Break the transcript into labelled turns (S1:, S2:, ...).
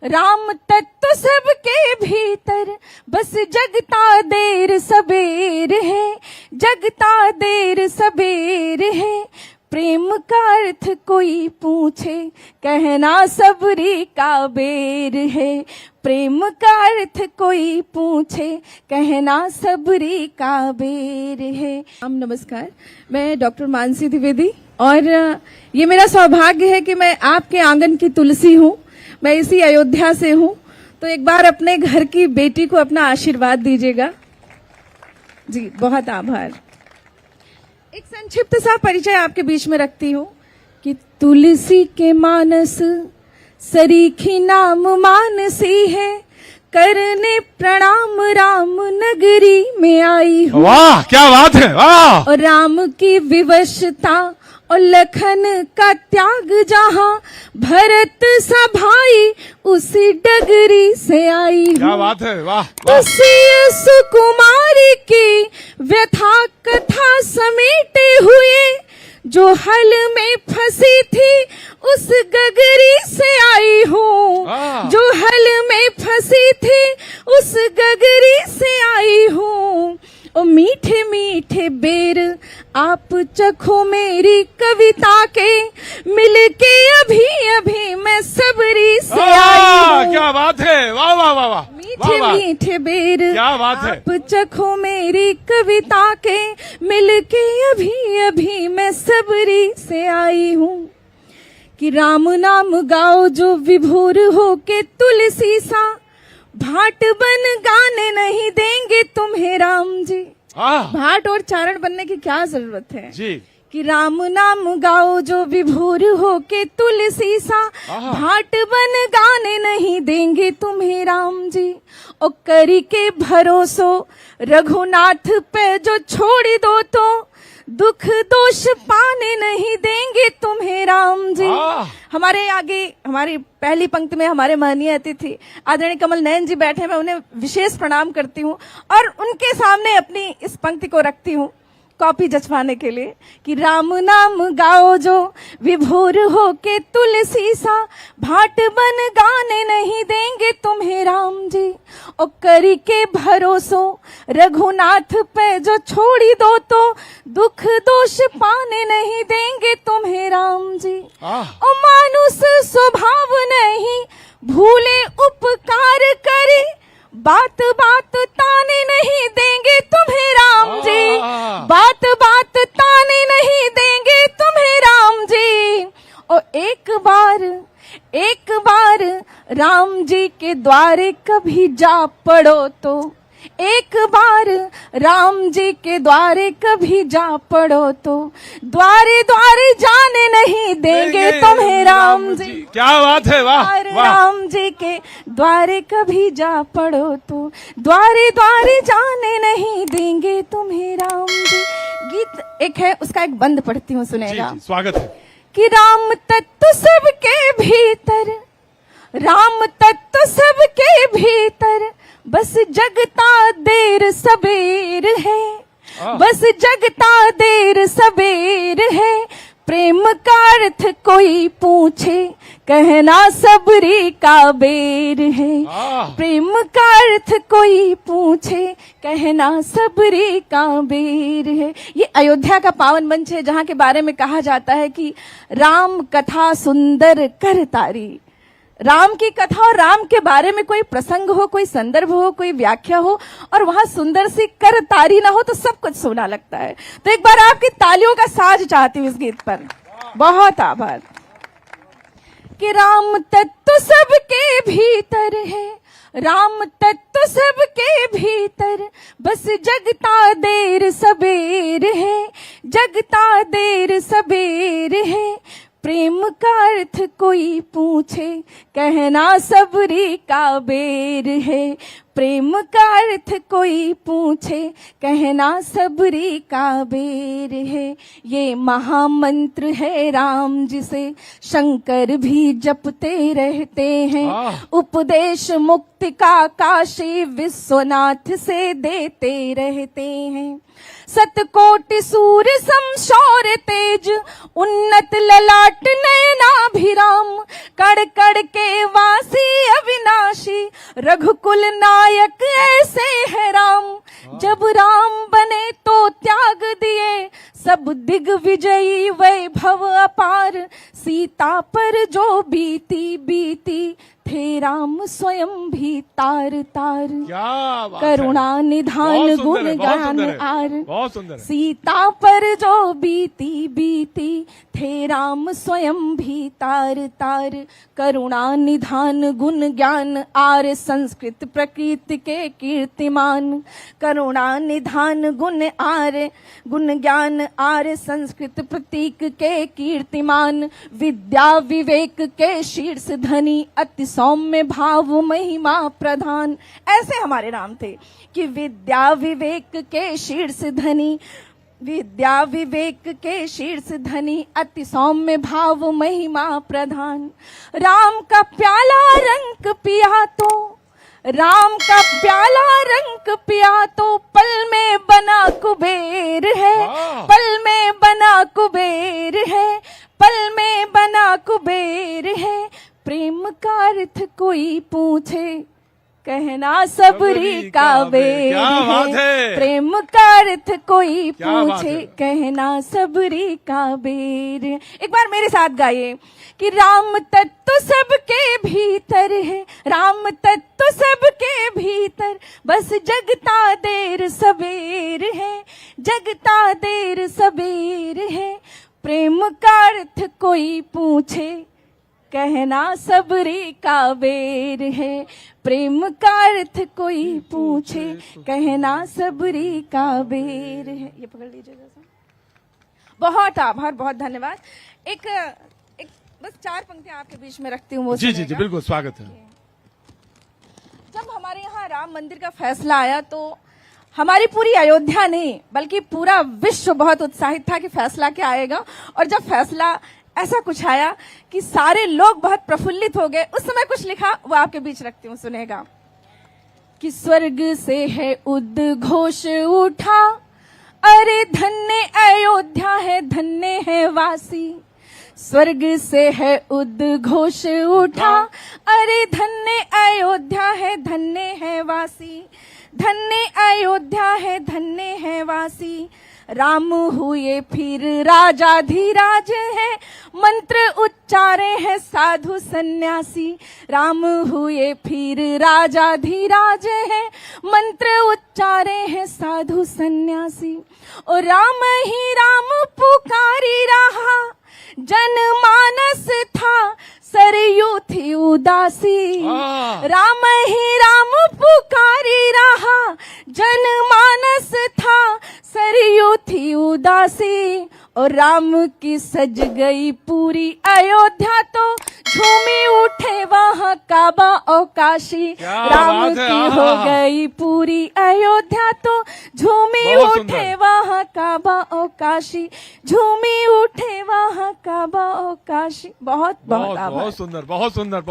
S1: राम तत्व सबके भीतर, बस जगता देर सबेर है, जगता देर सबेर है। प्रेम का अर्थ कोई पूछे, कहना सबरी का बेर है। प्रेम का अर्थ कोई पूछे, कहना सबरी का बेर है। नमस्कार, मैं डॉक्टर मानसी द्विवेदी और ये मेरा सौभाग्य है कि मैं आपके आंगन की तुलसी हूँ। मैं इसी अयोध्या से हूँ, तो एक बार अपने घर की बेटी को अपना आशीर्वाद दीजिएगा। जी, बहुत आभार। एक संक्षिप्त सा परिचय आपके बीच में रखती हूँ कि तुलसी के मानस सरीखी नाम मानसी है, करने प्रणाम राम नगरी में आई हूँ।
S2: वाह, क्या बात है, वाह।
S1: और राम की विवशता और लखन का त्याग जहाँ, भरत सा भाई उसी डगरी से आई हूँ।
S2: क्या बात है, वाह।
S1: उसी सुकुमारी की व्यथा कथा समेटे हुए, जो हल में फंसी थी उस गगरी से आई हूँ। जो हल में फंसी थी उस गगरी से आई हूँ। ओ मीठे मीठे बेर आप चखो मेरी कविता के, मिलके अभी अभी मैं सबरी से आई हूँ।
S2: क्या बात है, वाह वाह वाह वाह।
S1: मीठे मीठे बेर
S2: क्या बात है।
S1: आप चखो मेरी कविता के, मिलके अभी अभी मैं सबरी से आई हूँ। कि राम नाम गाओ जो विभोर हो के तुलसी सा, भाट बन गाने नहीं देंगे तुम्हें राम जी। भाट और चारण बनने की क्या जरूरत है
S2: जी।
S1: कि राम नाम गाओ जो विभोर हो के तुलसी सा, भाट बन गाने नहीं देंगे तुम्हें राम जी। ओ करी के भरोसो रघुनाथ पे जो छोड़ दो, तो दुख दोष पाने नहीं देंगे तुम्हें राम जी। हमारे आगे हमारी पहली पंक्ति में हमारे माननीय अतिथि आदरणीय कमल नयन जी बैठे, मैं उन्हें विशेष प्रणाम करती हूँ और उनके सामने अपनी इस पंक्ति को रखती हूँ कॉपी जचवाने के लिए कि राम नाम गाओ जो विभोर हो के तुलसी सा, भाट बन गाने नहीं देंगे तुम्हें राम जी। ओ करी के भरोसो रघुनाथ पे जो छोड़ी दो, तो दुख दोष पाने नहीं देंगे तुम्हें राम जी। ओ मानुष स्वभाव नहीं भूले उपकार करे, बात बात ताने नहीं देंगे तुम्हें राम जी। बात बात ताने नहीं देंगे तुम्हें राम जी। और एक बार राम जी के द्वारे कभी जा पड़ो, तो एक बार राम जी के द्वारे कभी जा पड़ो, तो द्वारे द्वारे जाने नहीं देंगे तुम्हें राम जी।
S2: क्या बात है, वाह वाह।
S1: राम जी के द्वारे कभी जा पड़ो, तो द्वारे द्वारे जाने नहीं देंगे तुम्हें राम जी। गीत एक है, उसका एक बंद पढ़ती हूँ, सुनेगा।
S2: जी, स्वागत है।
S1: कि राम तत्व सबके भीतर, राम तत्व सबके भीतर, बस जगता देर सबेर है, बस जगता देर सबेर है। प्रेम का अर्थ कोई पूछे, कहना सबरी का बेर है। प्रेम का अर्थ कोई पूछे, कहना सबरी का बेर है। ये अयोध्या का पावन मंच है, जहाँ के बारे में कहा जाता है कि राम कथा सुंदर कर तारी। राम की कथा और राम के बारे में कोई प्रसंग हो, कोई संदर्भ हो, कोई व्याख्या हो और वहां सुंदर सी कर तारी ना हो, तो सब कुछ सोना लगता है। तो एक बार आपकी तालियों का साज चाहती हूँ इस गीत पर। बहुत आभार। कि राम तत्व सबके भीतर है, राम तत्व सबके भीतर, बस जगता देर सबेर है, जगता देर सबेर है। प्रेम का अर्थ कोई पूछे, कहना सबरी का बेर है। प्रेम का अर्थ कोई पूछे, कहना सबरी का बेर है। ये महामंत्र है राम, जिसे शंकर भी जपते रहते हैं। उपदेश मुक्ति का काशी विश्वनाथ से देते रहते हैं। सतकोटि सूर्य समशौर्य तेज, उन्नत ललाट नयनाभिराम, कड़ कड़ के वासी अविनाशी रघुकुल नायक ऐसे है राम, जब राम बने तो त्याग दिए सब दिग्विजयी वैभव अपार। सीता पर जो बीती बीती थे राम स्वयं भी तार तार।
S2: क्या बात है।
S1: करुणा निधान
S2: बहुत सुंदर
S1: गुण
S2: है, बहुत
S1: गान
S2: सुंदर है,
S1: आर।
S2: बहुत सुंदर है।
S1: सीता पर जो बीती बीती थे राम स्वयं भी तार तार। करुणा निधान गुण ज्ञान आर, संस्कृत प्रकृति के कीर्तिमान। करुणा निधान गुण आर, गुण ज्ञान आर, संस्कृत प्रतीक के कीर्तिमान। विद्या विवेक के शीर्ष धनी, अति सौम्य भाव महिमा प्रधान। ऐसे हमारे नाम थे कि विद्या विवेक के शीर्ष धनी, विद्या विवेक के शीर्ष धनी, अति सौम्य भाव महिमा प्रधान। राम का प्याला रंग पिया तो, राम का प्याला रंग पिया तो पल में बना कुबेर है। पल में बना कुबेर है, पल में बना कुबेर है। प्रेम का अर्थ कोई पूछे, कहना सबरी का बेर है। प्रेम का अर्थ कोई पूछे, कहना सबरी का बेर। एक बार मेरे साथ गाइए कि राम तत्व सबके भीतर है, राम तत्व सबके भीतर, बस जगता देर सबेर है, जगता देर सबेर है। प्रेम का अर्थ कोई पूछे, कहना सबरी का बेर है। प्रेम का अर्थ कोई पूछे, कहना सबरी का बेर है। ये पकड़ लीजिएगा। बहुत आभार, बहुत धन्यवाद। एक बस 4 पंक्तियां आपके बीच में रखती हूँ।
S2: जी जी जी, बिल्कुल स्वागत है।
S1: जब हमारे यहाँ राम मंदिर का फैसला आया तो हमारी पूरी अयोध्या नहीं बल्कि पूरा विश्व बहुत उत्साहित था कि फैसला क्या आएगा। और जब फैसला ऐसा कुछ आया कि सारे लोग बहुत प्रफुल्लित हो गए। उस समय कुछ लिखा, वो आपके बीच रखती हूँ, सुनेगा। कि स्वर्ग से है उद्घोष उठा, अरे धन्य अयोध्या है, धन्य है वासी। स्वर्ग से है उद्घोष उठा, अरे धन्य अयोध्या है, धन्य है वासी। धन्य अयोध्या है, धन्य है वासी। राम हुए फिर राजाधिराज है, मंत्र उच्चारे हैं साधु सन्यासी। राम हुए फिर राजाधिराज है, मंत्र उच्चारे हैं साधु सन्यासी। और राम ही राम पुकारी रहा, जनमानस था सरयू थी उदासी। राम ही राम पुकारी रहा, जनमानस था सरयू थी उदासी। और राम की सज गई पूरी अयोध्या तो झूमी उठे वहाँ काबा और काशी। राम की हो गई पूरी अयोध्या तो झूमी उठे वहाँ काबा और काशी, झूमी उठे वहाँ काबा और काशी। बहुत बहुत आभार।
S2: बहुत सुंदर, बहुत सुंदर।